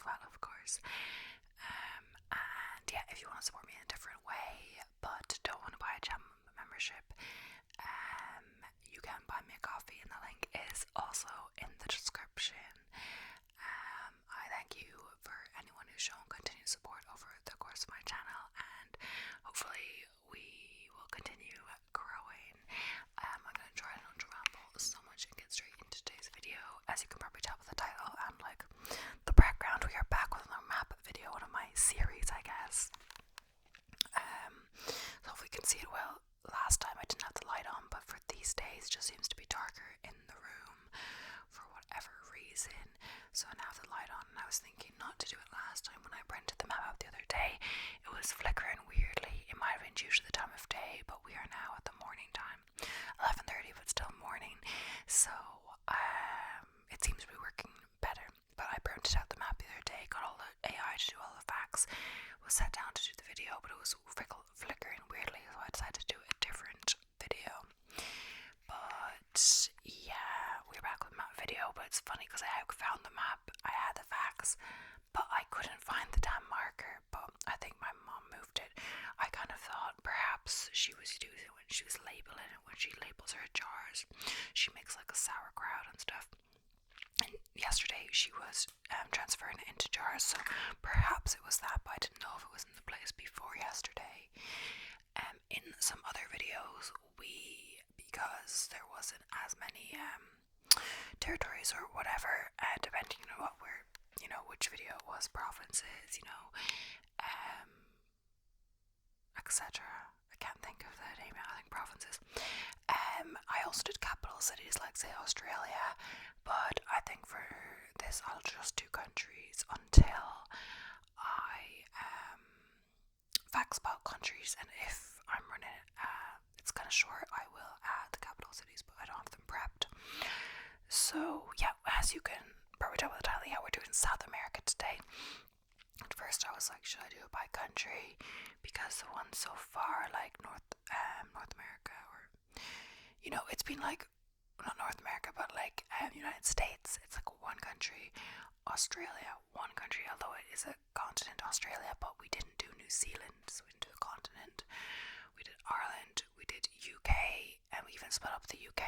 as well, of course. And yeah, if you want to support me in a different way but don't want to buy a channel membership, you can buy me a coffee, and the link is also in the description. I thank you for anyone who's shown continued support over the course of my channel, and hopefully we will continue growing. I'm going to try not to ramble so much and get straight into today's video. As you can probably tell with the title and like the background, we are back with another map video, one of my series, I guess. So hopefully you can see it well. Last time I didn't have the light on, but for these days it just seems to be darker in the room for whatever reason. So I now have the light on, and I was thinking not to do it last time when I printed the map out the other day. It was flickering weirdly. It might have been due to the time of day, but we are now at the morning time. 11:30, but still morning. So it seems to be working better. But I printed out the map the other day, got all the AI to do all the facts, was sat down to do the video, but it was flickering weirdly, so I decided to do a different video. But yeah, we're back with map video. But it's funny because I found the map, I had the facts, but I couldn't find the damn marker. But I think my mom moved it. I kind of thought perhaps she was using it when she was labeling it, when she labels her jars. She makes like a sauerkraut and stuff. And yesterday she was transferring it into jars, so perhaps it was that, but I didn't know if it was in the place before yesterday. In some other videos, because there wasn't as many territories or whatever, depending on what we're, which video it was, provinces, etc. I can't think of the name. I think provinces. I also did capital cities like say Australia, but I think for this I'll just do countries until I facts about countries, and if I'm running it's kind of short, I will add the capital cities, but I don't have them prepped. So yeah, as you can probably tell by the title, yeah, we're doing South America today. At first I was like, should I do it by country, because the ones so far like North America, or it's been like not North America, but like United States, it's like one country. Australia, one country, although it is a continent, Australia, but we didn't do New Zealand, so we didn't do a continent. We did Ireland, we did UK, and we even split up the UK.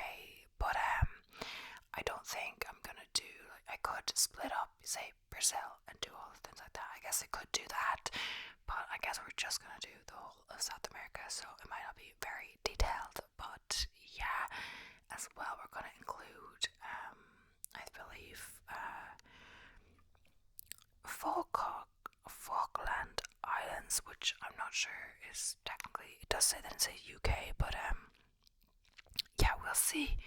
But I don't think I'm gonna do, like, I could split up, say Brazil, and do all the things like that. I guess I could do that, but I guess we're just gonna do the whole of South America, so it might not be very detailed. But yeah, as well, we're gonna include I believe Falkland Islands, which I'm not sure is technically, it does say that it says UK, but yeah, we'll see.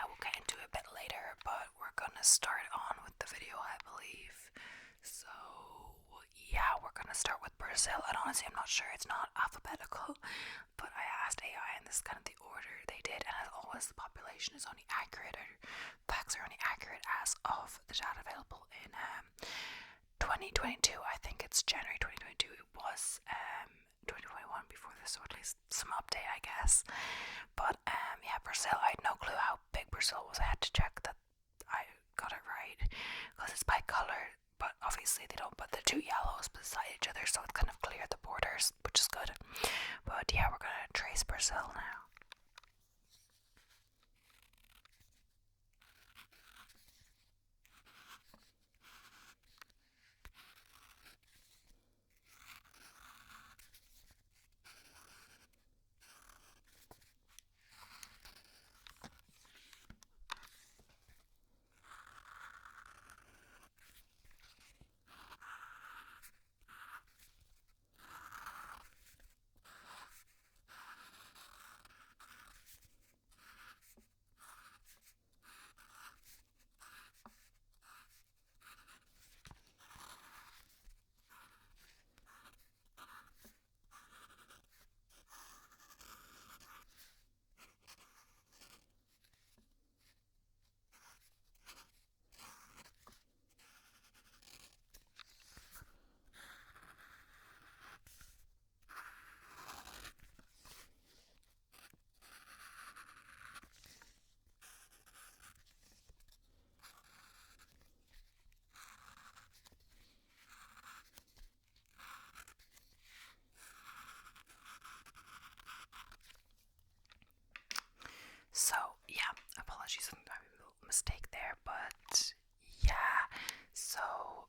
We'll get into it a bit later, but we're gonna start on with the video, I believe. So yeah, we're gonna start with Brazil, and honestly I'm not sure, it's not alphabetical, but I asked AI and this is kind of the order they did, and as always the population is only accurate, or facts are only accurate as of the data available in 2022. I think it's January 2022. It was 2021 before this, so at least some update, I guess. But yeah, Brazil, I had no clue how big Brazil was. I had to check that I got it right, because it's by color, but obviously they don't put the two yellows beside each other, so it's kind of clear the borders, which is good. But yeah, we're gonna trace Brazil now.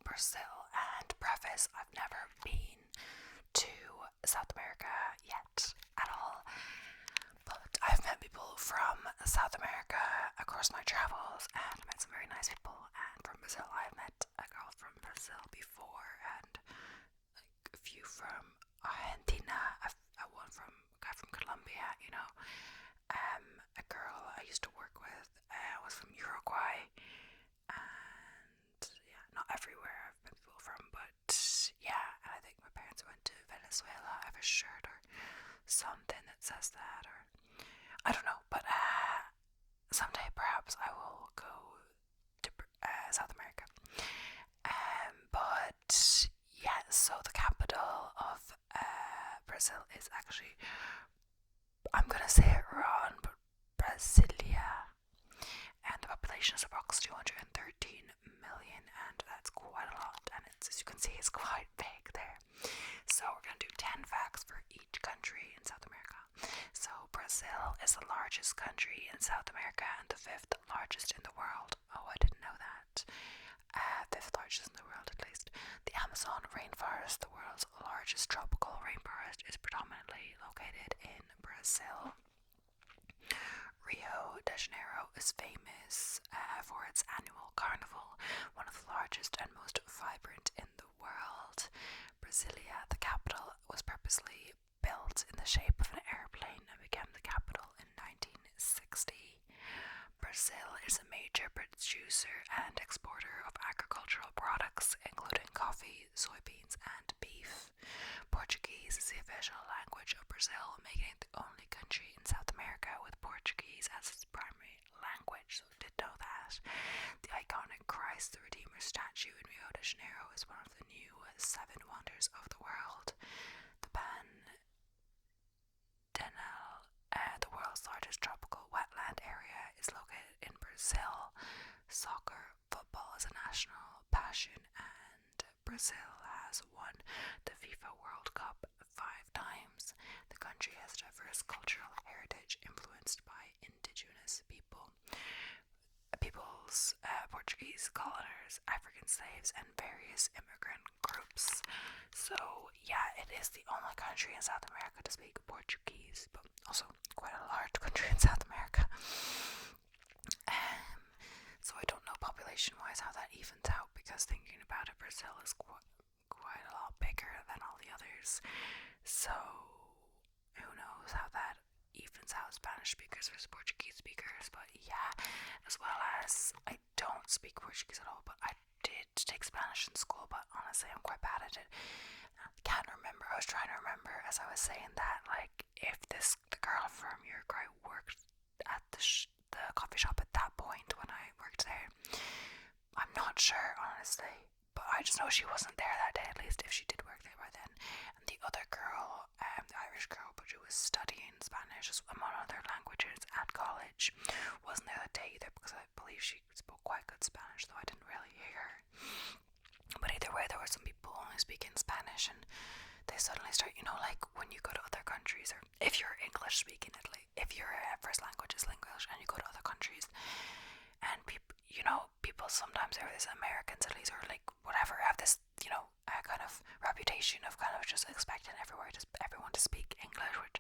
Brazil. And preface, I've never been to South America yet at all, but I've met people from South America across my travels, and I met some very nice people. And from Brazil, I've met a girl from Brazil before, and like a few from Argentina, one from a guy from Colombia, a girl I used to work with was from Uruguay, and yeah, not everywhere I've met people from, but yeah, and I think my parents went to Venezuela. I have a shirt or something that says that, or I don't know, but someday perhaps I will go to South America. But yeah, so the capital of Brazil is actually, I'm gonna say it wrong, but Brasilia, and the population is approximately 213 million, and that's quite a lot, and it's, as you can see, it's quite big there. So we're gonna do 10 facts for each country in South America. So Brazil is the largest country in South America and the 5th largest in the world. Oh, I didn't know that. 5th largest in the world, at least. The Amazon rainforest, the world's largest tropical rainforest, is predominantly located in Brazil. Rio de Janeiro is famous for its annual carnival, one of the largest and most vibrant in the world. Brasilia, the capital, was purposely built in the shape of an airplane and became the capital in 1960. Brazil is a major producer and exporter of agricultural products, including coffee, soybeans, and beef. Portuguese is the official language of Brazil, making it the only country in South America with Portuguese as its primary language, so I did know that. The iconic Christ the Redeemer statue in Rio de Janeiro is one of the new 7 wonders of the world. The Pantanal, the world's largest tropical wetland area, is located in Brazil. Soccer, football is a national passion, and Brazil has won the FIFA World Cup 5 times. The country has diverse cultural heritage influenced by indigenous peoples, Portuguese coloners, African slaves, and various immigrant groups. So yeah, it is the only country in South America to speak Portuguese, but also quite a large country in South America. So I don't know population-wise how that evens out, because thinking about it, Brazil is quite a lot bigger than all the others. So who knows how that evens out Spanish speakers versus Portuguese speakers. But yeah, as well as I don't speak Portuguese at all, but I did take Spanish in school, but honestly I'm quite bad at it. I can't remember. I was trying to remember as I was saying that, like, if the girl from Uruguay worked at the coffee shop at that point when I worked there. I'm not sure, honestly, but I just know she wasn't there that day, at least if she did work there by then. And the other girl, the Irish girl, but she was studying Spanish among other languages at college, wasn't there that day either, because I believe she spoke quite good Spanish, though I didn't really hear her. But either way, there were some people only speaking Spanish, and they suddenly start, like when you go to other countries, or if you're English speaking, if your first language is English and you go to other countries, and people sometimes, or this Americans at least, or like whatever, have this, kind of reputation of kind of just expecting everyone to speak English, which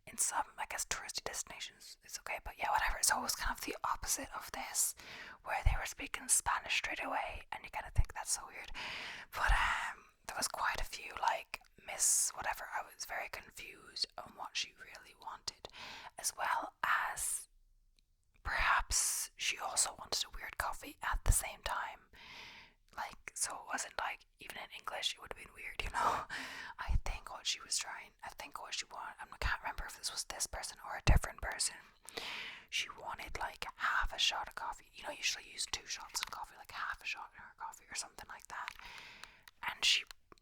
in some, I guess, touristy destinations it's okay, but yeah, whatever. So it was kind of the opposite of this, where they were speaking Spanish straight away, and you kind of think that's so weird. But there was quite a few, like, Miss whatever. I was very confused on what she really wanted, as well as perhaps she also wanted a weird coffee at the same time. Like, so it wasn't like, even in English it would have been weird, I think what she wanted, I can't remember if this was this person or a different person. She wanted like half a shot of coffee. Usually use 2 shots of coffee, like half a shot in her coffee or something like that. And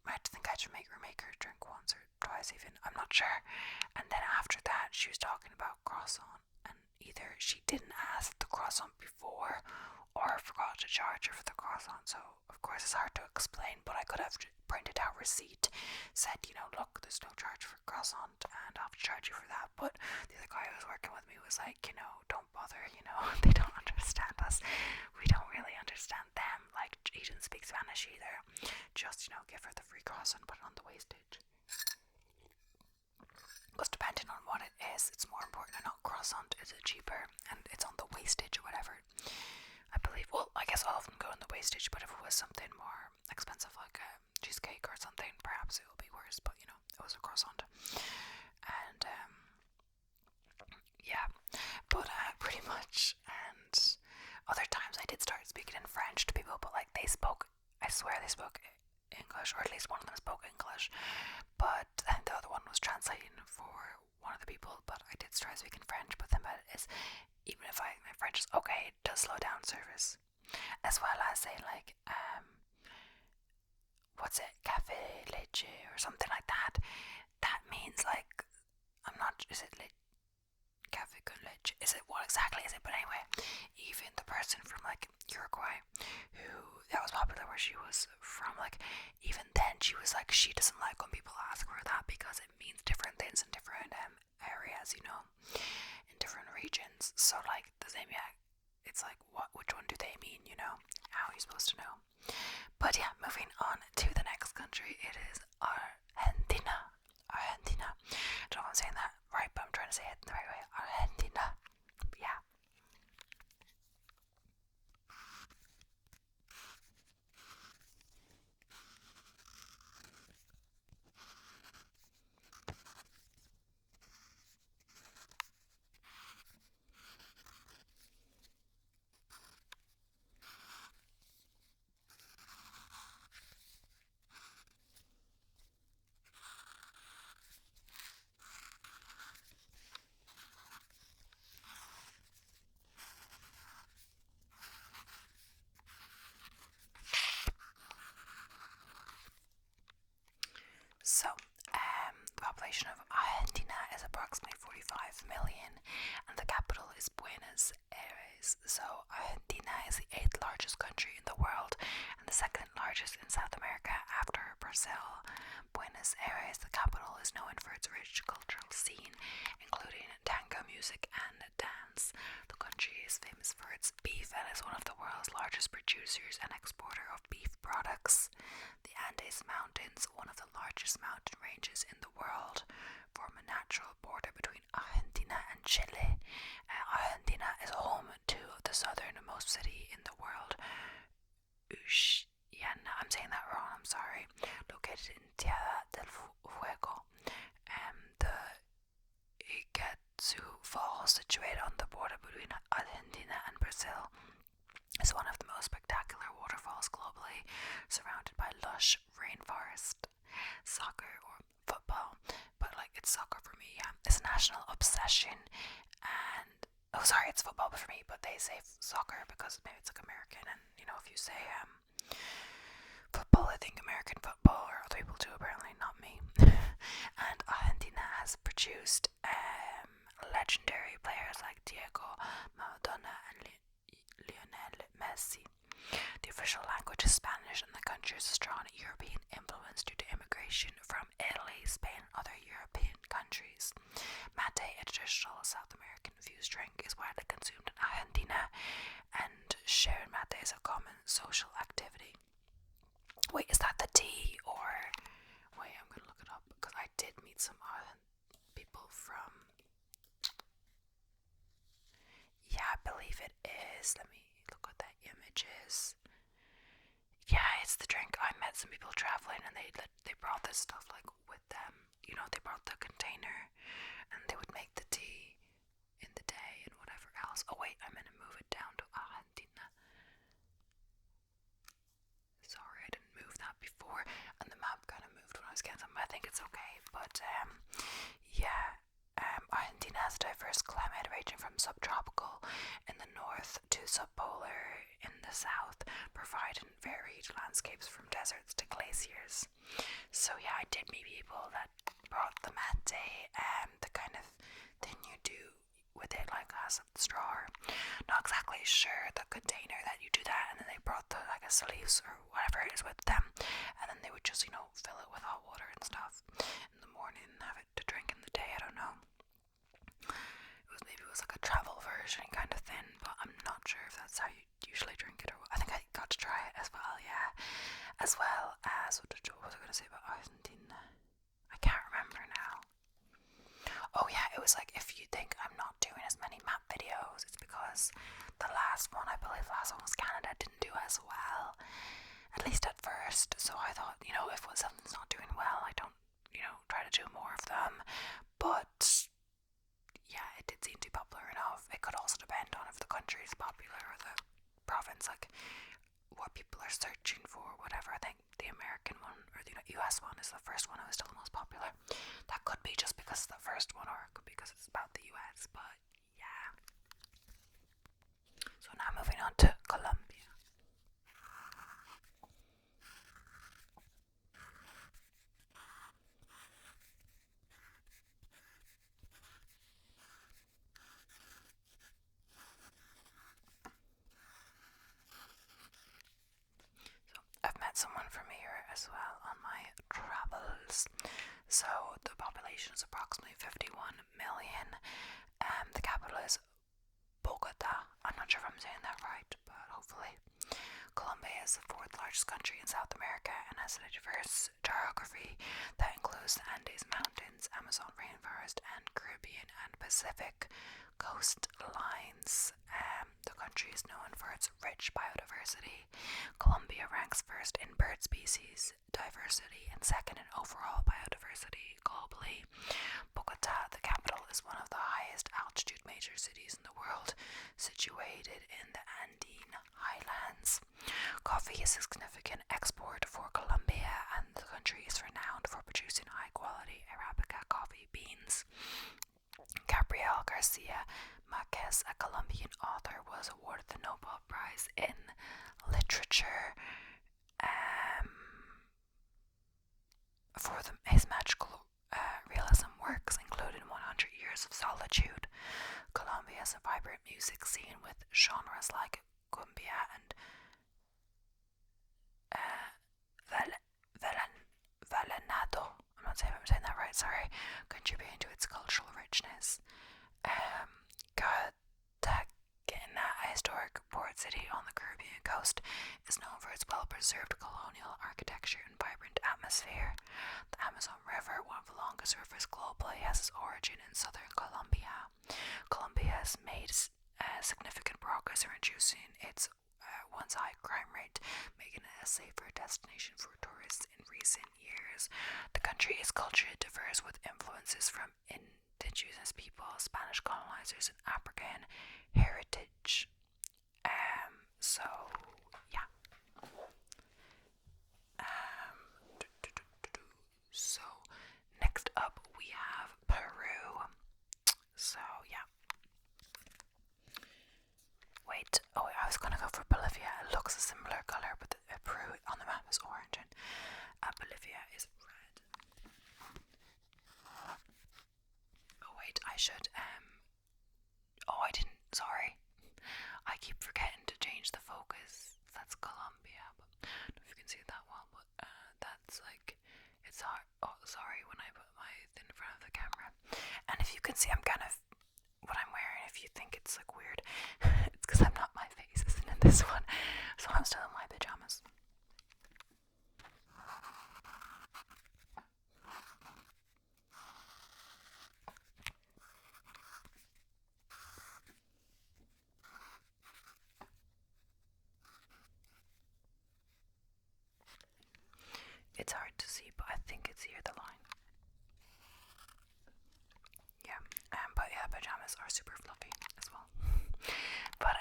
I think I had to make her drink once or twice even, I'm not sure. And then after that she was talking about croissant, and either either she didn't ask the croissant before or forgot to charge her for the croissant. So of course it's hard to explain, but I could have printed out receipt, said, look, there's no charge for croissant and I'll have to charge you for that. But the other guy who was working with me was like, don't bother, they don't understand us. We don't really understand them. Like, he didn't speak Spanish either. Just, give her the free croissant, put it on the wastage. Because depending on what it is, it's more important or not. Croissant is it cheaper and it's on the wastage or whatever. I believe, well, I guess all of them go on the wastage, but if it was something more expensive like a cheesecake or something, perhaps it will be worse, but it was a croissant. And yeah, but pretty much. And other times I did start speaking in French to people, but like I swear they spoke English, or at least one of them spoke English, but the other one was translating for one of the people. But I did start speaking French, but then about it is, even if my French is okay, it does slow down service, as well as say like what's it, cafe leche or something like that. That means like, I'm not, is it cafe con leche? Is it, what exactly is it? But anyway, even the person from like Uruguay, who that was popular where she was from, like even then she was like, she doesn't like when people ask her that because it means different things in different areas, in different regions. So like the same, yeah, it's like, which one do they mean, how are you supposed to know? But yeah, moving on to the next country, it is Argentina. Argentina. I don't know if I'm saying that right, but I'm trying to say it the right way. Argentina. But yeah. So, the population of Argentina is approximately 45 million, and the capital is Buenos Aires. So, Argentina is the 8th largest country in the world and the 2nd largest in South America after Brazil. Buenos Aires, the capital, is known for its rich cultural scene, including tango music and dance. The country is famous for its beef and is one of the world's largest producers and exporter of beef products. The Andes Mountains, one of the largest mountain ranges in the world, form a natural border between Argentina and Chile. Argentina is home to the southernmost city in the world, Ushiyana, I'm saying that wrong, I'm sorry, located in Tierra del Fuego. The Iguazu Falls, situated on the border between Argentina and Brazil, is one of the most spectacular waterfalls globally, surrounded by lush rainforest. Soccer, or football, but like it's soccer for me, yeah, it's a national obsession. And it's football for me, but they say soccer because maybe it's like American, and if you say football, I think American football, or other people too, apparently, not me. And Argentina has produced legendary players like Diego Maradona and Lionel Messi. The official language is Spanish, and the country has a strong European influence due to immigration from Italy, Spain, and other European countries. Mate, a traditional South American infused drink, is widely consumed in Argentina, and sharing mate is a common social activity. Wait, is that the tea, or... Wait, I'm gonna look it up, because I did meet some people from... Yeah, I believe it is. Let me look what that image is. Yeah, it's the drink. I met some people traveling, and they brought this stuff like with them. They brought the container, and they would make the tea in the day and whatever else. Oh wait, I'm gonna move it down to Argentina. Sorry, I didn't move that before, and the map kind of moved when I was getting something. I think it's okay, but yeah. Argentina has a diverse climate ranging from subtropical in the north to subpolar in the south, providing varied landscapes from deserts to glaciers. So yeah, I did meet people that brought the mate, the kind of thing you do with it like as a straw. Not exactly sure the container that you do that, and then they brought the like a sleeves or whatever it is with them, and then they would just fill it with hot water and stuff in the morning and have it to drink in the day. I don't know. Maybe it was like a travel version kind of thing, but I'm not sure if that's how you usually drink it or what. I think I got to try it as well, yeah. As well as what was I going to say about Argentina? I can't remember now. Oh yeah, it was like, if you think I'm not doing as many map videos, it's because the last one, I believe the last one was Canada, didn't do as well, at least at first. So I thought, if something's not doing well, I don't, try to do more of them. But yeah, it did seem to be popular enough. It could also depend on if the country is popular or the province, like what people are searching for, whatever. I think the American one or the US one is the first one. It was still the most popular. That could be just because it's the first one, or it could be because it's about the US. But yeah. So now moving on to Colombia. I've met someone from here as well on my travels. So the population is approximately 51 million. The capital is Bogota. I'm not sure if I'm saying that right, but hopefully. Colombia is the fourth largest country in South America and has a diverse geography that includes the Andes Mountains, Amazon rainforest, and Caribbean and Pacific coastlines. The country is known for its rich biodiversity. Colombia ranks first in bird species diversity and second in overall biodiversity globally. Bogota, the capital, is one of the highest altitude major cities in the world, situated in the Andine highlands. Coffee is a significant export for Colombia, and the country is renowned for producing high-quality Arabica coffee beans. Gabriel Garcia Marquez, a Colombian author, was awarded the Nobel Prize in Literature for his magical realism works, including 100 Years of Solitude. Colombia has a vibrant music scene with genres like cumbia and vallenato. I'm not saying if I'm saying that right, sorry, contributing to its cultural richness. Cartagena, a historic port city on the Caribbean coast, is known for its well-preserved colonial architecture and vibrant atmosphere. The Amazon River, one of the longest rivers globally, has its origin in southern Colombia. Colombia has made significant progress in reducing its once high crime rate, making it a safer destination for tourists in recent years. The country is culturally diverse with influences from indigenous people, Spanish colonizers, and African heritage. So yeah. So next up we have Peru. So yeah. Wait, I was gonna go for Bolivia. It looks a similar color, but Peru on the map is orange and Bolivia is red. Oh wait, I should I didn't, sorry. I keep forgetting to change the focus. That's Colombia, but I don't know if you can see it that well, but that's like, it's hard. Oh, sorry, when I put my thing in front of the camera. And if you can see, I'm kind of, what I'm wearing, if you think it's like weird, it's because I'm not, my face isn't in this one, so I'm still in my pajamas. It's hard to see, but I think it's here, the line. Yeah, but yeah, pajamas are super fluffy as well. But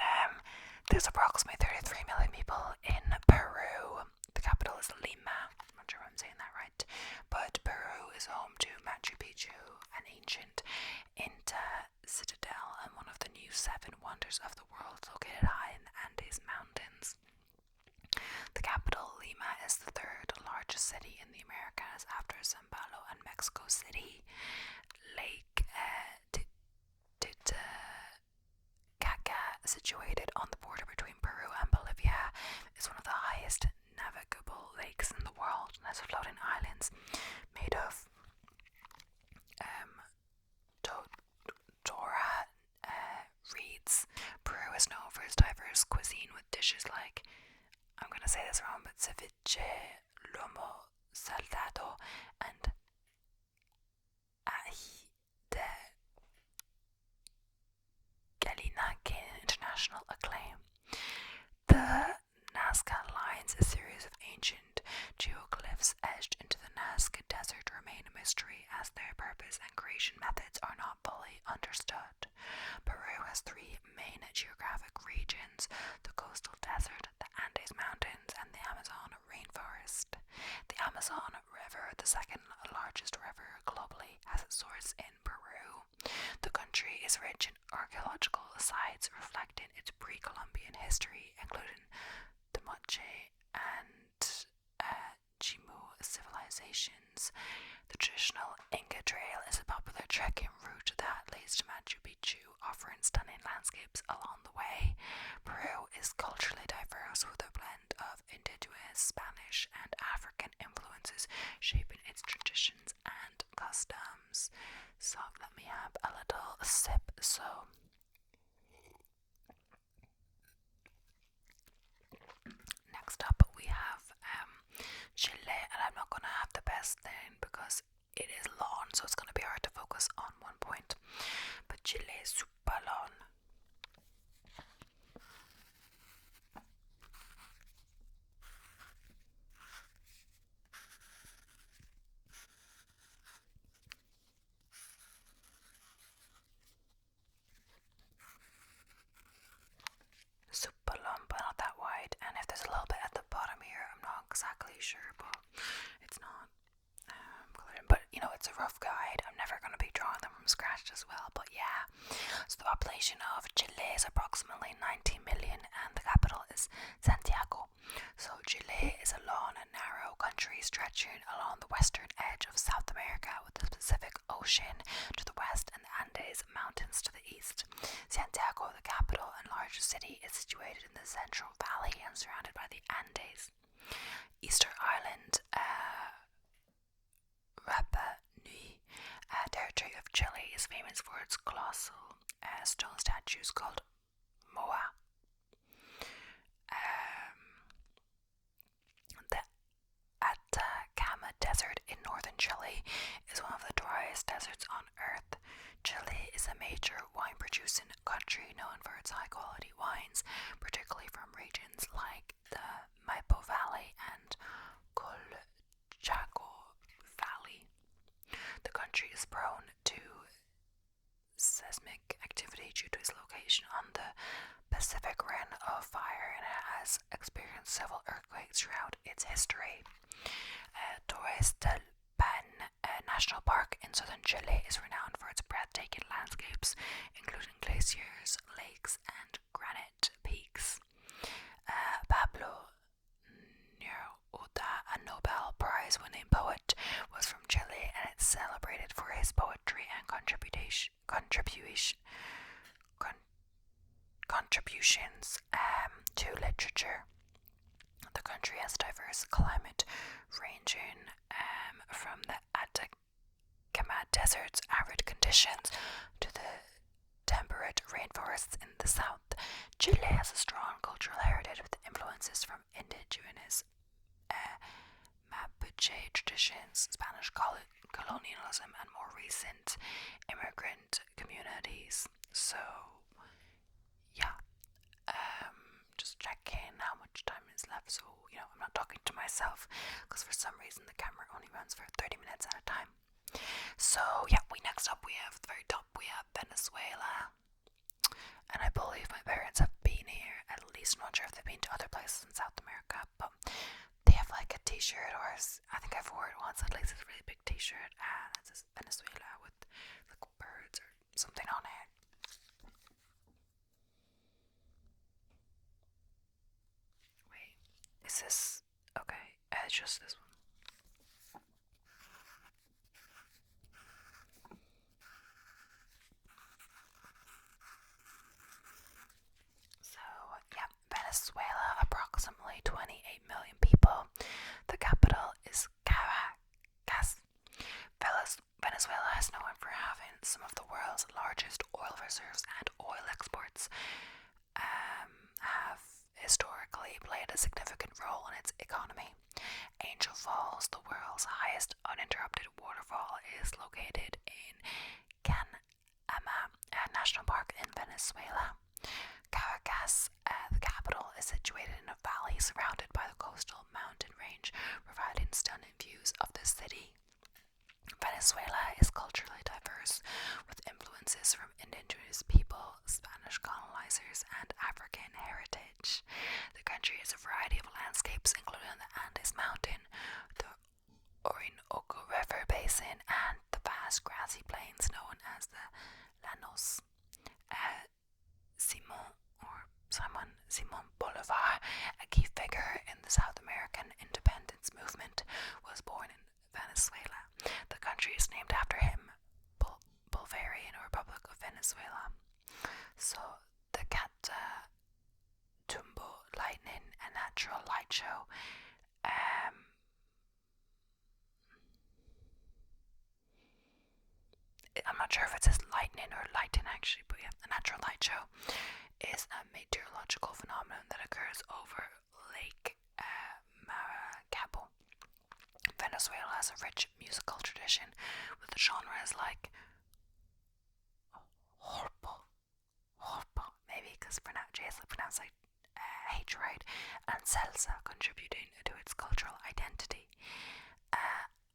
there's approximately 33 million people in Peru. The capital is Lima. I'm not sure if I'm saying that right, but Peru is home to Machu Picchu, an ancient Inca citadel and one of the new 7 wonders of the world, located high in the Andes Mountains. The capital, Lima, is the third largest city in the Americas after Sao Paulo and Mexico City. Lake situated on the border between Peru and Bolivia, is one of the highest navigable lakes in the world and has floating islands made of Dora reeds. Peru is known for its diverse cuisine with dishes like, I'm going to say this wrong, but ceviche, lomo saltado, and ají de gallina gain international acclaim. The Nazca Lines, a series of ancient geoglyphs etched into the Nazca Desert, remain a mystery as their purpose and creation methods are not fully understood. Peru has three main geographic regions: the coastal desert, the Andes Mountains, and the Amazon rainforest. The Amazon River, the second largest river globally, has its source in Peru. The country is rich in archaeological sites reflecting its pre-Columbian history, including the Moche and Chimu civilizations. The traditional Inca Trail is a popular trekking route that leads to Machu Picchu, offering stunning landscapes along the way. Peru is culturally diverse with a blend of indigenous Spanish and African influences shaping its traditions and customs. So let me have a little sip. So next up we have Chile, and I'm not going to have the best thing because it is long, so it's going to be hard to focus on one point. But Chile is super long. Super long, but not that wide. And if there's a little bit at the bottom here, I'm not exactly sure, but it's not. But you know, it's a rough guide. I'm never going to be drawing them from scratch as well. But yeah, so the population of Chile is approximately 90 million, and the capital is Santiago. So Chile is a long and narrow country stretching along the western edge of South America, with the Pacific Ocean to the west and the Andes Mountains to the east. Santiago, the capital and largest city, is situated in the Central Valley and surrounded by the Andes. Easter Island, Rapa Nui territory of Chile, is famous for its colossal stone statues called Moa. The Atacama Desert in northern Chile is one of the driest deserts on Earth. Chile is a major wine-producing country known for its high-quality wines, particularly from regions like the Maipo Valley and Colchaco Valley. The country is prone to seismic activity due to its location on the Pacific Ring of Fire, and it has experienced several earthquakes throughout its history. Torres del Paine National Park in southern Chile is renowned for its breathtaking landscapes, including glaciers, lakes, and granite peaks. Pablo Neruda, a Nobel Prize-winning poet, was from Chile, and it's celebrated for his poetry and contributions to literature. The country has a diverse climate, ranging from the Atacama Desert's arid conditions to the temperate rainforests in the south. Chile has a strong cultural heritage with influences from indigenous Mapuche traditions, Spanish colonialism, and more recent immigrant communities. So, yeah, just checking how much time is left, so you know I'm not talking to myself, because for some reason the camera only runs for 30 minutes at a time. So yeah, next up we have, at the very top, we have Venezuela, and I believe my parents have been here at least. I'm not sure if they've been to other places in South America, but they have like a t-shirt, or I think I've worn it once at least. It's a really big t-shirt, and it says Venezuela with like birds or something on it. Wait, is this okay? It's just this one. world's highest uninterrupted waterfall is located in Canama National Park in Venezuela. Caracas, the capital, is situated in a valley surrounded by the coastal mountain range, providing stunning views of the city. Venezuela is culturally diverse, with influences from indigenous people, Spanish colonizers, and African heritage. The country has a variety of landscapes, including the Andes Mountain, the Orinoco River Basin, and the vast grassy plains known as the Llanos. Simon Bolivar, a key figure in the South American independence movement, was born in Venezuela. The country is named after him, Bolivarian Republic of Venezuela. So, the Catatumbo lightning, a natural light show, I'm not sure if it says lightning or lighting actually, but yeah, a natural light show is a meteorological phenomenon that occurs over Lake Maracaibo. Venezuela has a rich musical tradition with genres like horpo, maybe because Jason pronounced like H right, and salsa, contributing to its cultural identity.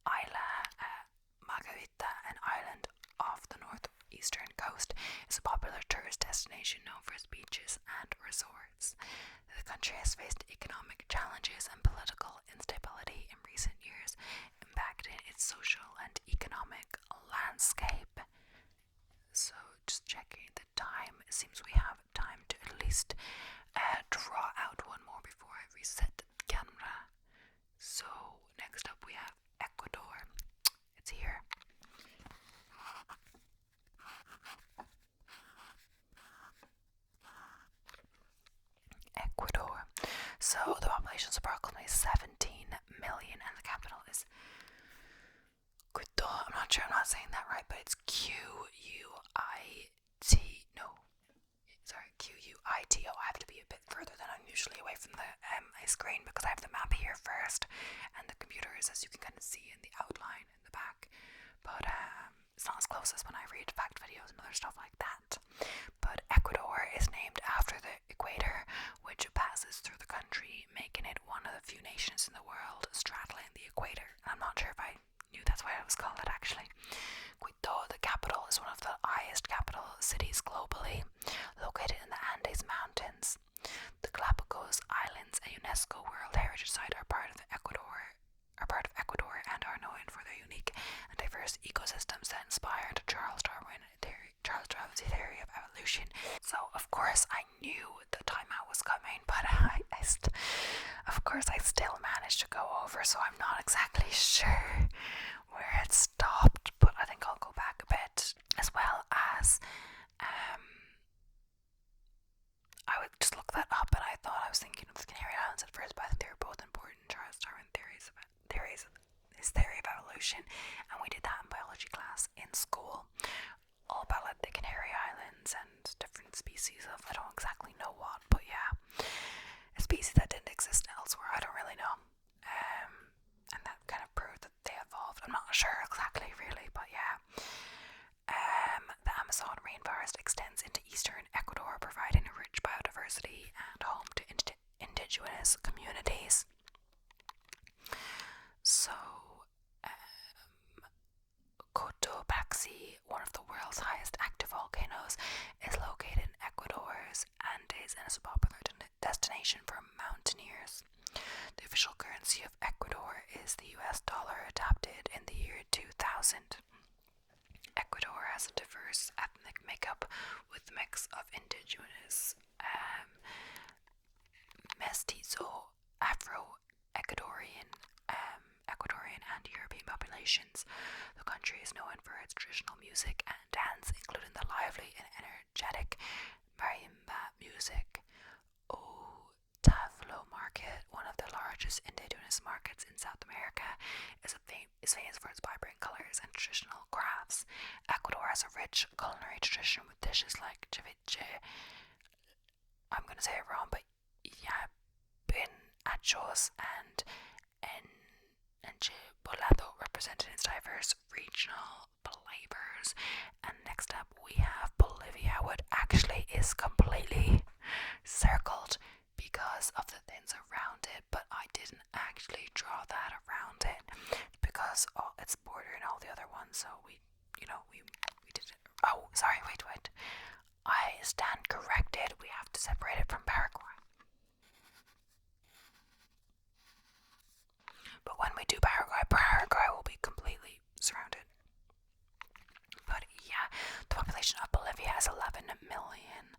Isla Margarita, an island off the northeastern coast, is a popular tourist destination known for its beaches and resorts. The country has faced economic challenges and political instability in recent years, impacting its social and economic landscape. So, just checking the time, it seems we have time to at least draw out one more before I reset the camera. So, next up we have Ecuador. It's here. Ecuador. So, the population is approximately 17 million, and the capital is Quito. I'm not sure I'm not saying that right, but it's Quito. I have to be a bit further than I'm usually away from the my screen because I have the map here first, and the computer is, as you can kind of see in the outline in the back, but it's not as close as when I read fact videos and other stuff like that. But Ecuador is named after the equator, which passes through the country, making it one of the few nations in the world straddling the equator. I'm not sure if I knew that's why it was called that actually. Quito, the capital, is one of the highest capital cities globally, located in the Andes Mountains. The Galapagos Islands, a UNESCO World Heritage Site, are part of Ecuador and are known for their unique and diverse ecosystems that inspired Charles Darwin's theory of evolution. So, of course, I knew the timeout was coming, but of course I still managed to go over, so I'm not exactly sure where it stopped, but I think I'll go back a bit, as well as I would just look that up, and I thought I was thinking of the Canary Islands at first, but I think they were both important Charles Darwin his theory of evolution, and we did that in biology class in school, all about like the Canary Islands and different species of, I don't exactly know what, but yeah, a species that didn't exist elsewhere, I don't really know, and that kind of proved that they evolved. I'm not sure exactly really, but yeah. The Amazon rainforest extends into eastern Ecuador, providing a rich biodiversity and home to indigenous communities. So, Cotopaxi, one of the world's highest active volcanoes, is located in Ecuador's Andes and is a popular destination for mountaineers. The official currency of Ecuador is the US dollar, adapted in the year 2000. Ecuador has a diverse ethnic makeup with a mix of indigenous, mestizo, Afro-Ecuadorian, Ecuadorian and European populations. The country is known for its traditional music and dance, including the lively and energetic marimba music. Otavlo Market, one of the largest indigenous markets in South America, is famous for its vibrant colors and traditional crafts. Ecuador has a rich culinary tradition with dishes like ceviche, I'm going to say it wrong, but yapinachos and enchilada, regional flavors. And next up we have Bolivia, which actually is completely circled because of the things around it, but I didn't actually draw that around it because it's bordering all the other ones, so we did it. Oh, sorry, wait. I stand corrected. We have to separate it from Paraguay. But when we do Paraguay will be completely surrounded. But yeah, the population of Bolivia is 11 million.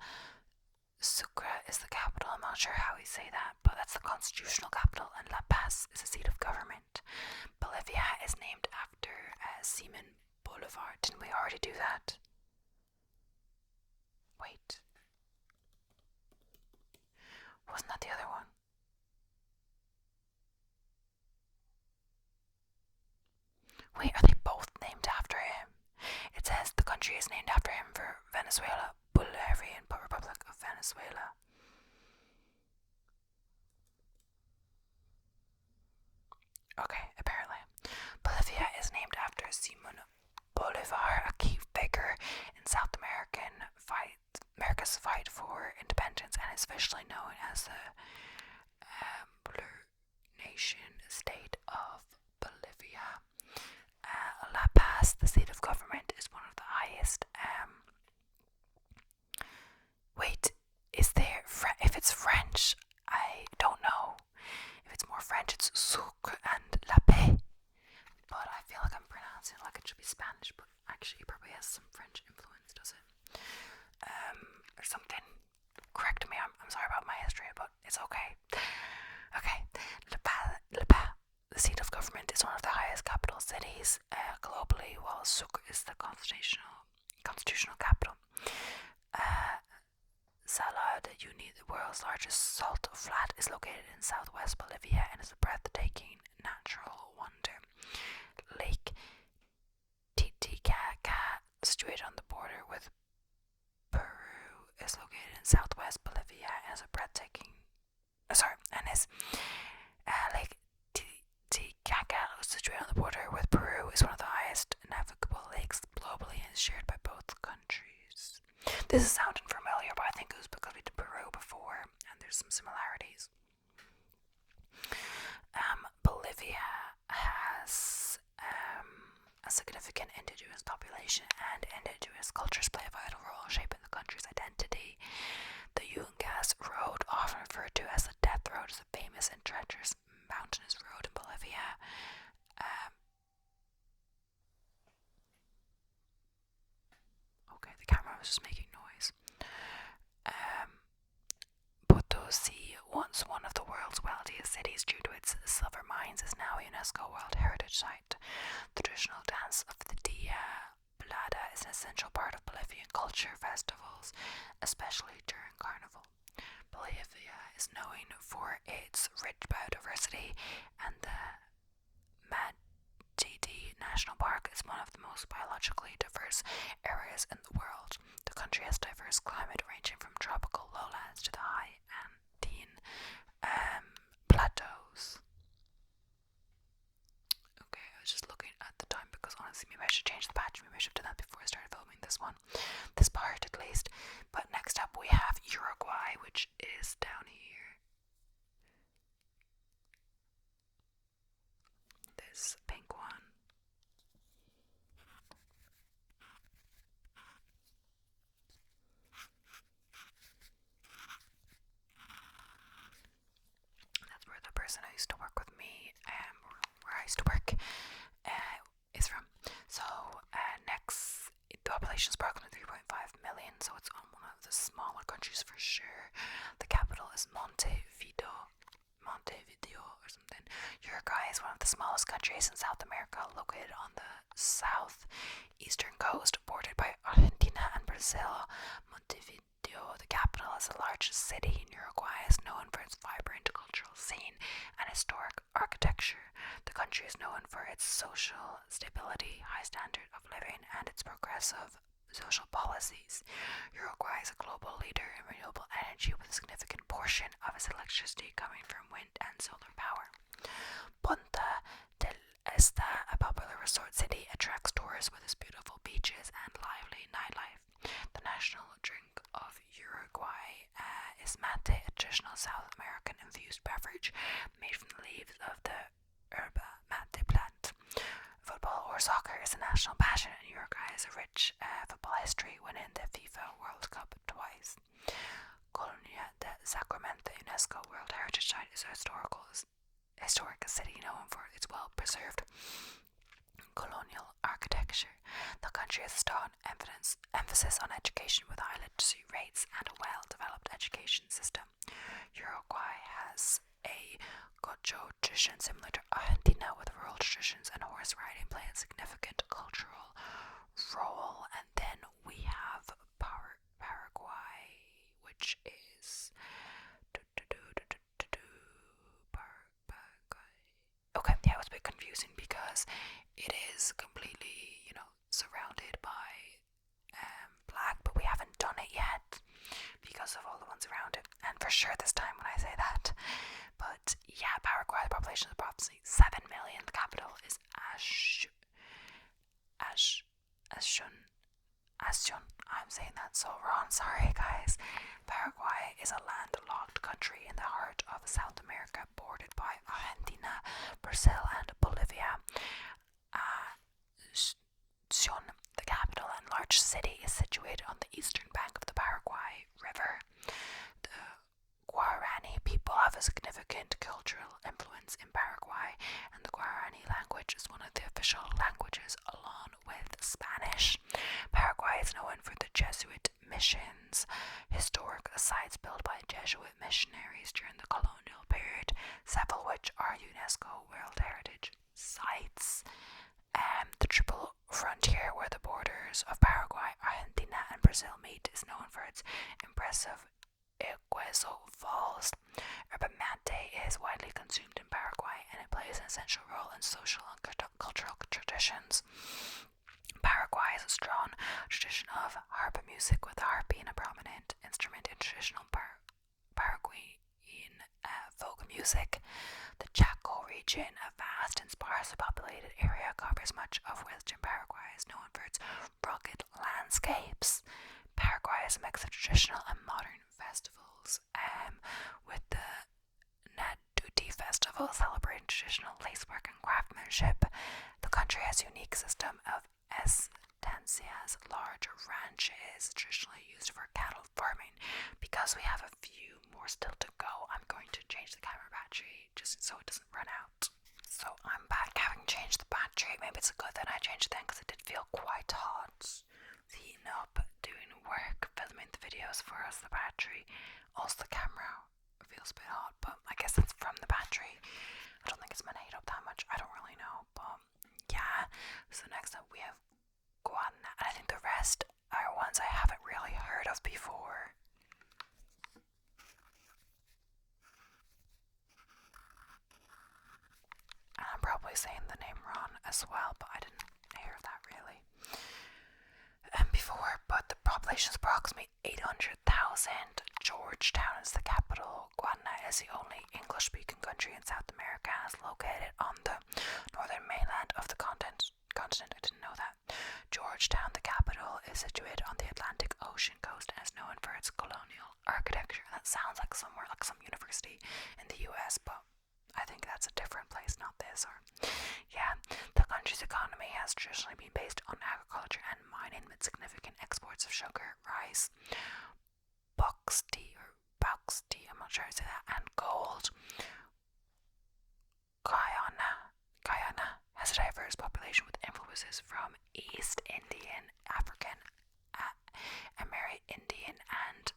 Sucre is the capital. I'm not sure how we say that, but that's the constitutional capital, and La Paz is the seat of government. Bolivia is named after Simon Bolivar. Didn't we already do that? Wait. Wasn't that the other one? Wait, are they both named after him? It says the country is named after him for Venezuela, Bolivarian Republic of Venezuela. Okay, apparently. Bolivia is named after Simon Bolivar, a key figure in America's fight for independence, and is officially known as the Blue Nation state of Bolivia. La Paz, the seat of government, is one of the highest. Wait, is there? If it's French, I don't know. If it's more French, it's Sucre and La Paix. But I feel like I'm pronouncing it like it should be Spanish, but actually, it probably has some French influence, does it? Or something. Correct me. I'm sorry about my history, but it's okay. Okay, La Paz, the seat of government, is one of the highest capital cities globally, while Sucre is the constitutional capital. Salar de Uyuni, the world's largest salt flat, is located in southwest Bolivia and is a breathtaking natural wonder. Lake Titicaca, situated on the border with Peru, is located in southwest Bolivia and is a breathtaking. Lake Titicaca, situated on the border with Peru, is one of the highest navigable lakes globally and is shared by both countries. This is sounding familiar, but I think it was because we did Peru before, and there's some similarities. Bolivia has a significant indigenous population, and indigenous cultures play a vital role in shaping the country's identity. The Yungas Road, often referred to as the Death Road, is a famous and treacherous mountainous road in Bolivia. Okay, the camera was just making noise. Potosi, once one of the world's wealthiest cities due to its silver mines, is now a UNESCO World Heritage Site. The traditional dance of the Dia Blada is an essential part of Bolivian culture festivals, especially during Carnival. Bolivia is known for its rich biodiversity, and the Madidi National Park is one of the most biologically diverse areas in the world. The country has diverse climate ranging from tropical lowlands to the high Andean plateaus. Okay, I was just looking at the time because honestly, maybe I should change the patch. Maybe I should have done that before I started filming this one. This part at least. But next up we have Uruguay, which is down here. This pink one. That's where the person who used to work with me, where I used to work, is from. So next, the population is approximately 3.5 million, so it's one of the smaller countries for sure. The capital is Montevideo or something. Uruguay is one of the smallest countries in South America, located on the southeastern coast, bordered by Argentina and Brazil. Montevideo, the capital, is the largest city in Uruguay, is known for its vibrant cultural scene and historic architecture. The country is known for its social stability, high standard of living, and its progressive social policies. Uruguay is a global leader in renewable energy, with a significant portion of its electricity coming from wind and solar power. Punta del Este, a popular resort city, attracts diverse with its beautiful beaches and lively nightlife. The national drink of Uruguay is mate, a traditional South American infused beverage made from the leaves of the yerba mate plant. Football or soccer is a national passion, and Uruguay has a rich football history, winning the FIFA World Cup twice. Colonia de Sacramento, UNESCO World Heritage Site, is a historic city known for its well-preserved colonial architecture. The country has a strong emphasis on education with high literacy rates and a well-developed education system. Uruguay has a gaucho tradition similar to Argentina, with rural traditions and horse riding play a significant cultural role. And then we have Paraguay, which is okay, yeah, it was a bit confusing because it is completely, surrounded by black, but we haven't done it yet because of all the ones around it, and for sure this time when I say that. But yeah, Paraguay, the population is approximately 7 million. The capital is Asunción. I'm saying that so wrong, sorry guys. Paraguay is a landlocked country in the heart of South America, bordered by Argentina, Brazil, and Bolivia. Asunción, the capital and largest city, is situated on the eastern bank of the Paraguay River. The Guarani people have a significant cultural influence in Paraguay, and the Guarani language is one of the official languages along with Spanish. Paraguay is known for the Jesuit missions, historic sites built by Jesuit missionaries during the colonial period, several which are UNESCO World Heritage Sites. The triple frontier where the borders of Paraguay, Argentina, and Brazil meet is known for its impressive Iguazu Falls. Yerba mate is widely consumed in Paraguay, and it plays an essential role in social and cultural traditions. Paraguay has a strong tradition of harp music, with the harp being a prominent instrument in traditional Paraguayan folk music. The Chaco region, a vast and sparsely populated area, covers much of western Paraguay, is known for its rugged landscapes. Paraguay is a mix of traditional and modern festivals, with the Natuti Festival celebrating traditional lacework and craftsmanship. The country has a unique system of estancias, large ranches traditionally used for cattle farming. Because we have a few more still to go, I'm going to change the camera battery just so it doesn't run out. So I'm back having changed the battery. Maybe it's a good that I changed it then, because it did feel quite hot. Heating up, doing work, filming the videos for us, the battery. Also the camera feels a bit hot, but I guess that's from the battery. I don't think it's meant to heat up that much. I don't really know, but yeah. So next up we have Guana, and I think the rest are ones I haven't really heard of before. And I'm probably saying the name wrong as well, but I didn't hear that really before. But the population is approximately 800,000. Georgetown is the capital. Guana is the only English-speaking country in South America, and is located on the northern mainland of the continent. I didn't know that. Georgetown, the capital, is situated on the Atlantic Ocean coast and is known for its colonial architecture. That sounds like somewhere like some university in the US, but I think that's a different place, not this. Or yeah, the country's economy has traditionally been based on agriculture and mining, with significant exports of sugar, rice, bauxite, I'm not sure how to say that, and gold. Guyana has a diverse population with influences from East Indian, African, Amerindian, and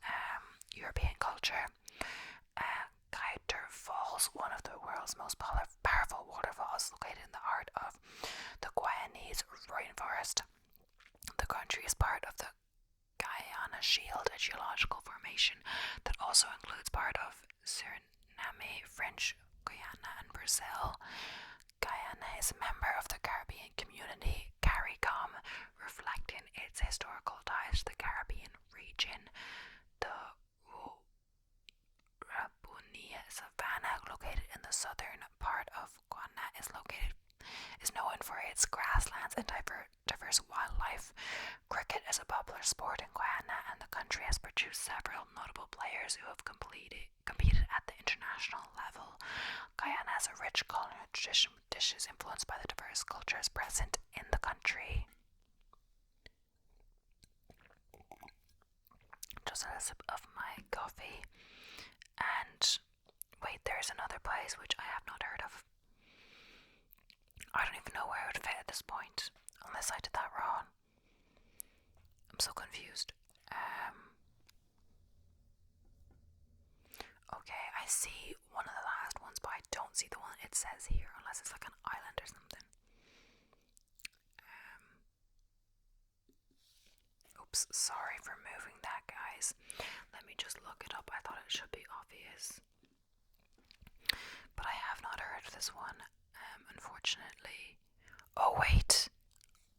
European culture. Kaiser Falls, one of the world's most powerful waterfalls, located in the heart of the Guyanese rainforest. The country is part of the Guyana Shield, a geological formation that also includes part of Suriname, French Guyana, and Brazil. Guyana is a member of the Caribbean Community, CARICOM, reflecting its historical ties to the Caribbean region. The Rabunia Savannah, located in the southern part of Guana, is known for its grasslands and diverse wildlife. Cricket is a popular sport in Guyana, and the country has produced several notable players who have competed at the international level. Guyana has a rich culinary tradition with dishes influenced by the diverse cultures present in the country. Just had a sip of my coffee, and wait, there's another place which I have not heard of. I don't even know where it would fit at this point, unless I did that wrong. I'm so confused. Okay, I see one of the last ones, but I don't see the one it says here, unless it's like an island or something. Oops, sorry for moving that, guys. Let me just look it up. I thought it should be obvious. But I have not heard of this one, unfortunately. Oh, wait.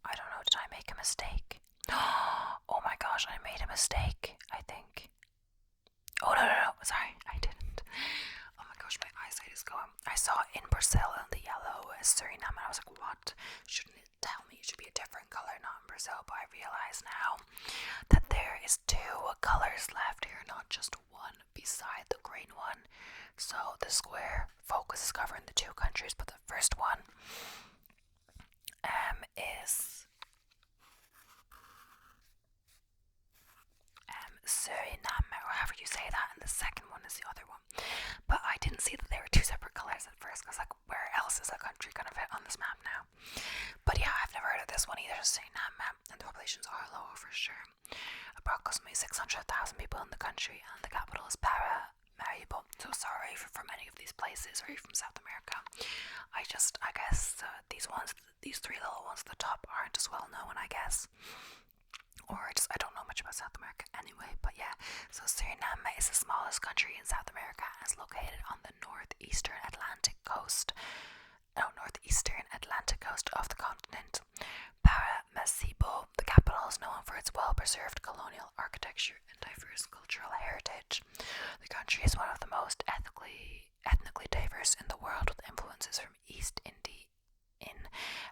I don't know, did I make a mistake? Oh my gosh, I made a mistake, I think. Oh, no, sorry, I didn't. Oh my gosh, my eyesight is going. I saw in Brazil in the yellow Suriname, and I was like, what? Shouldn't it tell me it should be a different color, not in Brazil? But I realize now that there is two colors left here, not just one beside the green one. So the square focus is covering the two countries, but the first one is Suriname, or however you say that, and the second one is the other one. But I didn't see that they were two separate colors at first, because like, where else is a country gonna fit on this map now? But yeah, I've never heard of this one either, Suriname, and the populations are low for sure. Approximately 600,000 people in the country, and the capital is Paramaribo. So sorry from any of these places, or from South America. I guess these three little ones at the top aren't as well known, I guess. Or I don't know much about South America anyway, but yeah. So Suriname is the smallest country in South America and is located on the northeastern Atlantic coast of the continent. Paramaribo, the capital, is known for its well-preserved colonial architecture and diverse cultural heritage. The country is one of the most ethnically diverse in the world, with influences from East Indian,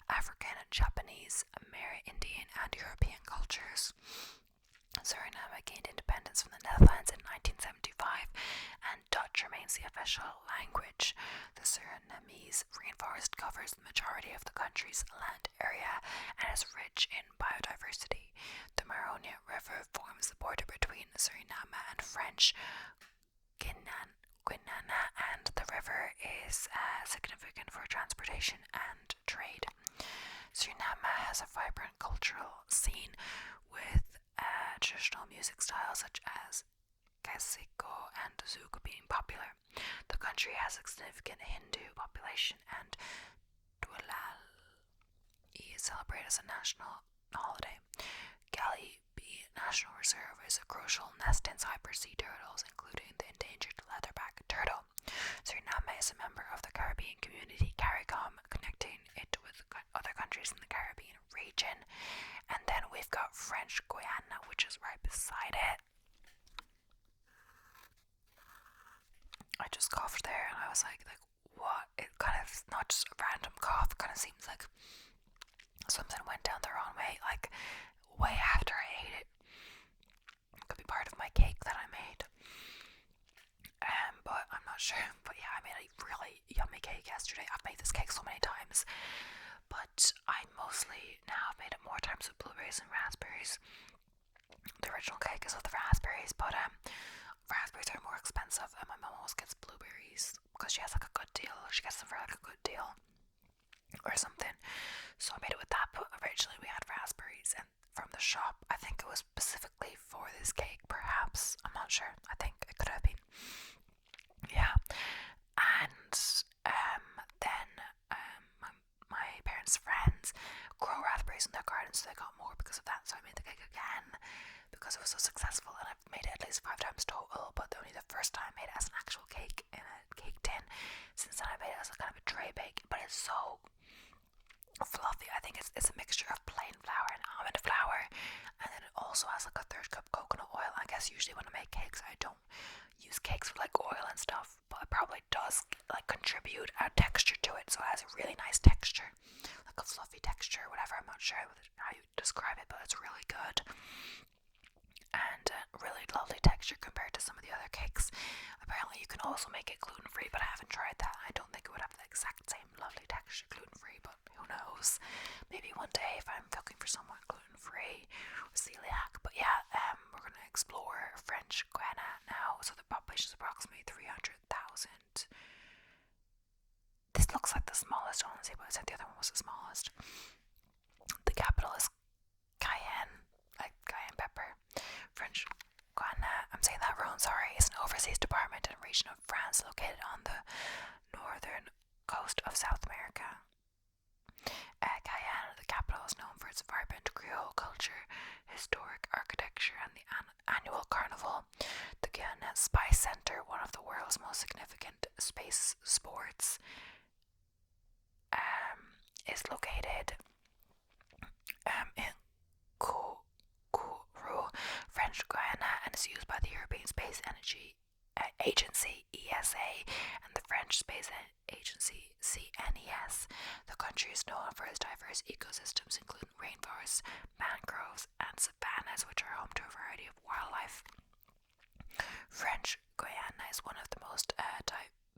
African, Japanese, Amerindian, and European cultures. Suriname gained independence from the Netherlands in 1975, and Dutch remains the official language. The Surinamese rainforest covers the majority of the country's land area and is rich in biodiversity. The Maroni River forms the border between Suriname and French Guiana, and the river is significant for transportation and trade. Suriname has a vibrant cultural scene with traditional music styles such as Kasiko and Zouk being popular. The country has a significant Hindu population, and Diwali is celebrated as a national holiday. Galibi National Reserve is a crucial nest in cyber sea turtles, including the endangered leatherback turtle. Suriname is a member of the Caribbean community CARICOM, connecting it with other countries in the Caribbean region. And then we've got French Guiana, which is right beside it. I just coughed there, and I was like, what? It kind of, not just a random cough, it kind of seems like something went down the wrong way, like way after I ate it. It could be part of my cake that I made. But I'm not sure. But yeah, I made a really yummy cake yesterday. I've made this cake so many times, but I mostly now have made it more times with blueberries and raspberries. The original cake is with the raspberries, but raspberries are more expensive, and my mom always gets blueberries because she has like a good deal. She gets them for like a good deal or something. So I made it with that, but originally we had raspberries and from the shop. I think it was specifically for this cake, perhaps. I'm not sure. I think it could have been. Yeah. And then my parents' friends grow raspberries in their garden, so they got more because of that. So I made the cake again because it was so successful, and I've made it at least 5 times total, but only the first time I made it as an actual cake in a cake tin. Since then I made it as a kind of a tray bake, but it's so fluffy. I think it's a mixture of plain flour and almond flour, and then it also has like a 1/3 cup coconut oil. I guess usually when I make cakes I don't use cakes with like oil and stuff, but it probably does like contribute a texture to it, so it has a really nice texture, like a fluffy texture, whatever. I'm not sure how you describe it, but it's really good. And really lovely texture compared to some of the other cakes. Apparently you can also make it gluten-free, but I haven't tried that. I don't think it would have the exact same lovely texture gluten-free, but who knows. Maybe one day if I'm cooking for someone gluten-free or celiac. But yeah, we're going to explore French Guiana now. So the population is approximately 300,000. This looks like the smallest, honestly, but I said the other one was the smallest. The capital is Cayenne, like cayenne pepper. French Guiana, I'm saying that wrong, sorry, is an overseas department and region of France located on the northern coast of South America. Cayenne, the capital, is known for its vibrant Creole culture, historic architecture, and the annual carnival. The Guyana Spice Center, one of the world's most significant space sports, is located in Kourou, French Guiana, and is used by the European Space Energy Agency (ESA) and the French Space Agency (CNES). The country is known for its diverse ecosystems, including rainforests, mangroves, and savannas, which are home to a variety of wildlife. French Guiana is one of the most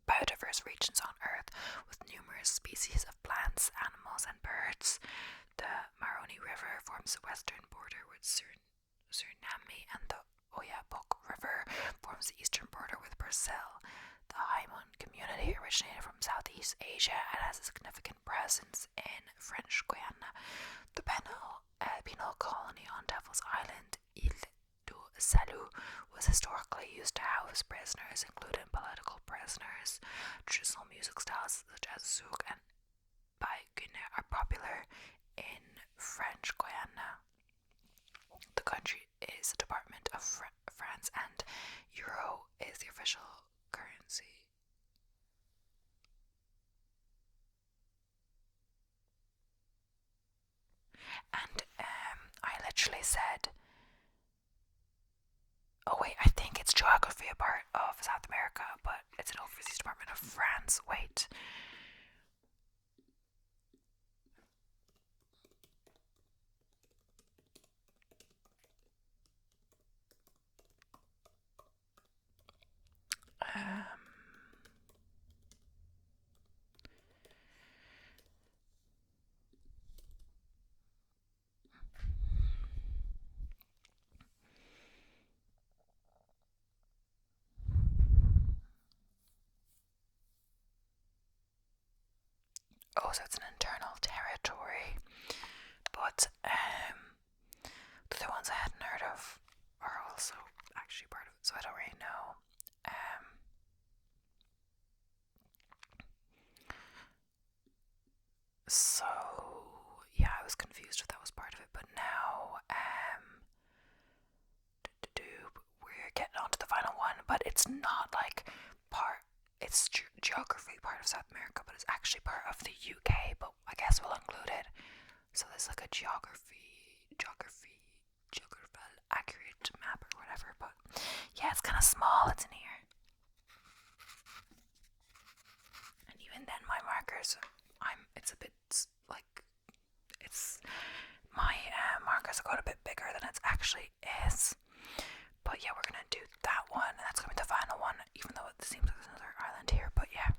biodiverse regions on Earth, with numerous species of plants, animals, and birds. The Maroni River forms the western border with Suriname, and the Oyapock River forms the eastern border with Brazil. The Hainan community originated from Southeast Asia and has a significant presence in French Guiana. The penal colony on Devil's Island, Ile du Salut, was historically used to house prisoners, including political prisoners. Traditional music styles such as zouk and baïgounet are popular in French Guiana. The country is a department of France, and euro is the official currency. And I literally said, oh wait, I think it's geography a part of South America, but it's an overseas department of France. Wait. Oh, so it's an internal territory. But the other ones I hadn't heard of are also actually part of it, so I don't really know. So yeah, I was confused if that was part of it, but now we're getting on to the final one, but it's not like it's geography part of South America, but it's actually part of the UK, but I guess we'll include it. So there's like a geographical accurate map or whatever, but yeah, it's kind of small, it's in here. And even then my markers, it's a bit like, it's, my markers got a bit bigger than it actually is. But yeah, we're gonna do that one, and that's gonna be the final one, even though it seems like there's another island here. But yeah,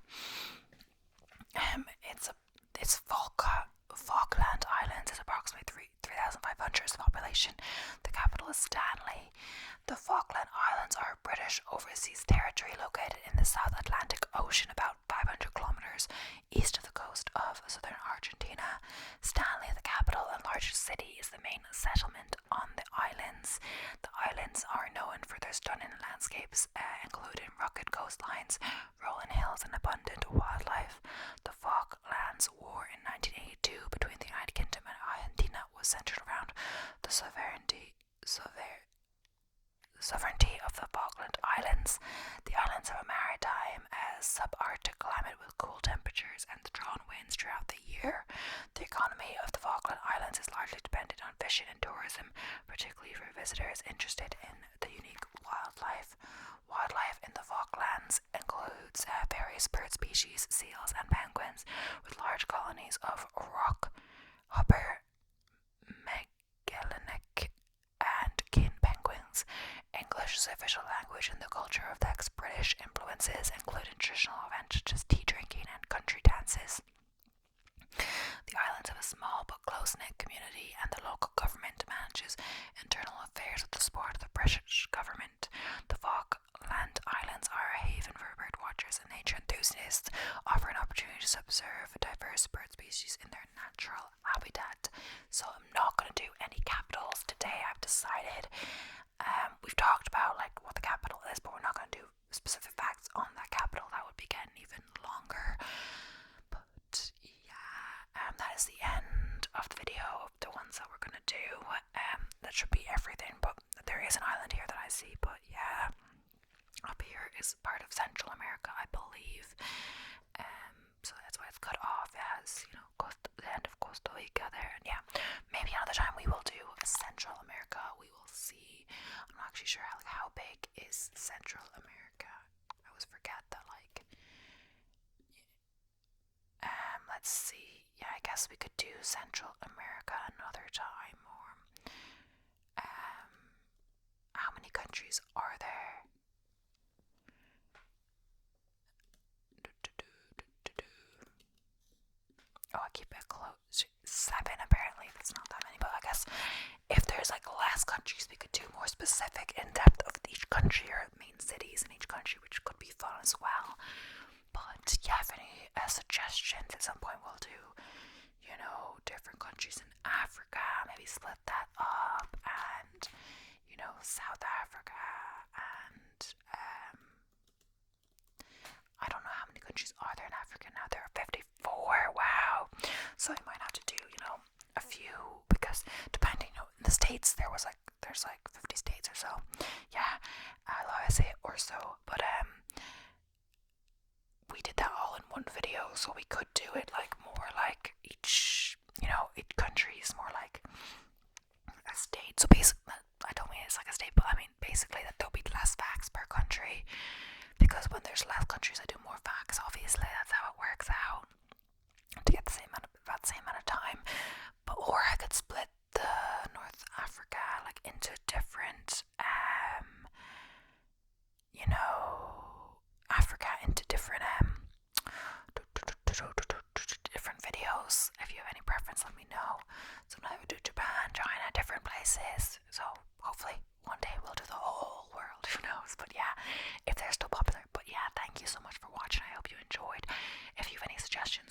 it's Falkland Islands is approximately 3,500 the population. The capital is Stanley. The Falkland Islands are British overseas territory located in the South Atlantic Ocean, about 500 kilometers east of the coast of southern Argentina. Stanley, the capital and largest city, is the main settlement on the islands. The islands are known for their stunning landscapes, including rugged coastlines, rolling hills, and abundant wildlife. The Falklands War in 1982 between the United Kingdom and Argentina was centered around the sovereignty of the Falkland Islands. The islands have a maritime, subarctic climate with cool temperatures and strong winds throughout the year. The economy of the Falkland Islands is largely dependent on fishing and tourism, particularly for visitors interested in the unique wildlife. Wildlife in the Falklands includes various bird species, seals, and penguins, with large colonies of rock official language and the culture of the ex-British influences, including traditional events such as tea drinking and country dances. The islands have a small but close-knit community, and the local government manages internal affairs with the support of the British government. The Falkland Islands are a haven for bird watchers and nature enthusiasts, offering opportunities to observe diverse bird species in their natural habitat. So I'm not going to do any capitals today. I've decided. We've talked about like what the capital is, but we're not going to do specific facts on that capital. That would be getting even longer. But yeah, that is the end of the video of the ones that we're going to do. That should be everything, but there is an island here that I see. But yeah, up here is part of Central America, I believe. So that's why it's cut off. It has, the end of Costa Rica there. And yeah, maybe another time we will do Central America. We will see. I'm not actually sure how big is Central America. I always forget that, let's see. Yeah, I guess we could do Central America another time. Or how many countries are there? Oh, I keep it close. 7 apparently. That's not that many, but I guess if there's less countries, we could do more specific in depth of each country or main cities in each country, which could be fun as well. But yeah, if any suggestions, at some point we'll do, different countries in Africa, maybe split that up, and South Africa, and I don't know how many countries are there in Africa now. There are 54. Wow. So I might have to do, a few, because depending, in the States there's 50 states or so. Yeah, I say it or so, but we did that all in one video, so we could do it more like each country is more like a state. So basically, I don't mean it's like a state, but I mean basically that there'll be less facts per country, because when there's less countries I do more facts. Obviously that's how it works out to get about the same amount of time. Or I could split the North Africa into different Africa into different different videos. If you have any preference, let me know. Sometimes we do Japan, China, different places. So hopefully one day we'll do the whole world. Who knows? But yeah, if they're still popular. But yeah, thank you so much for watching. I hope you enjoyed. If you have any suggestions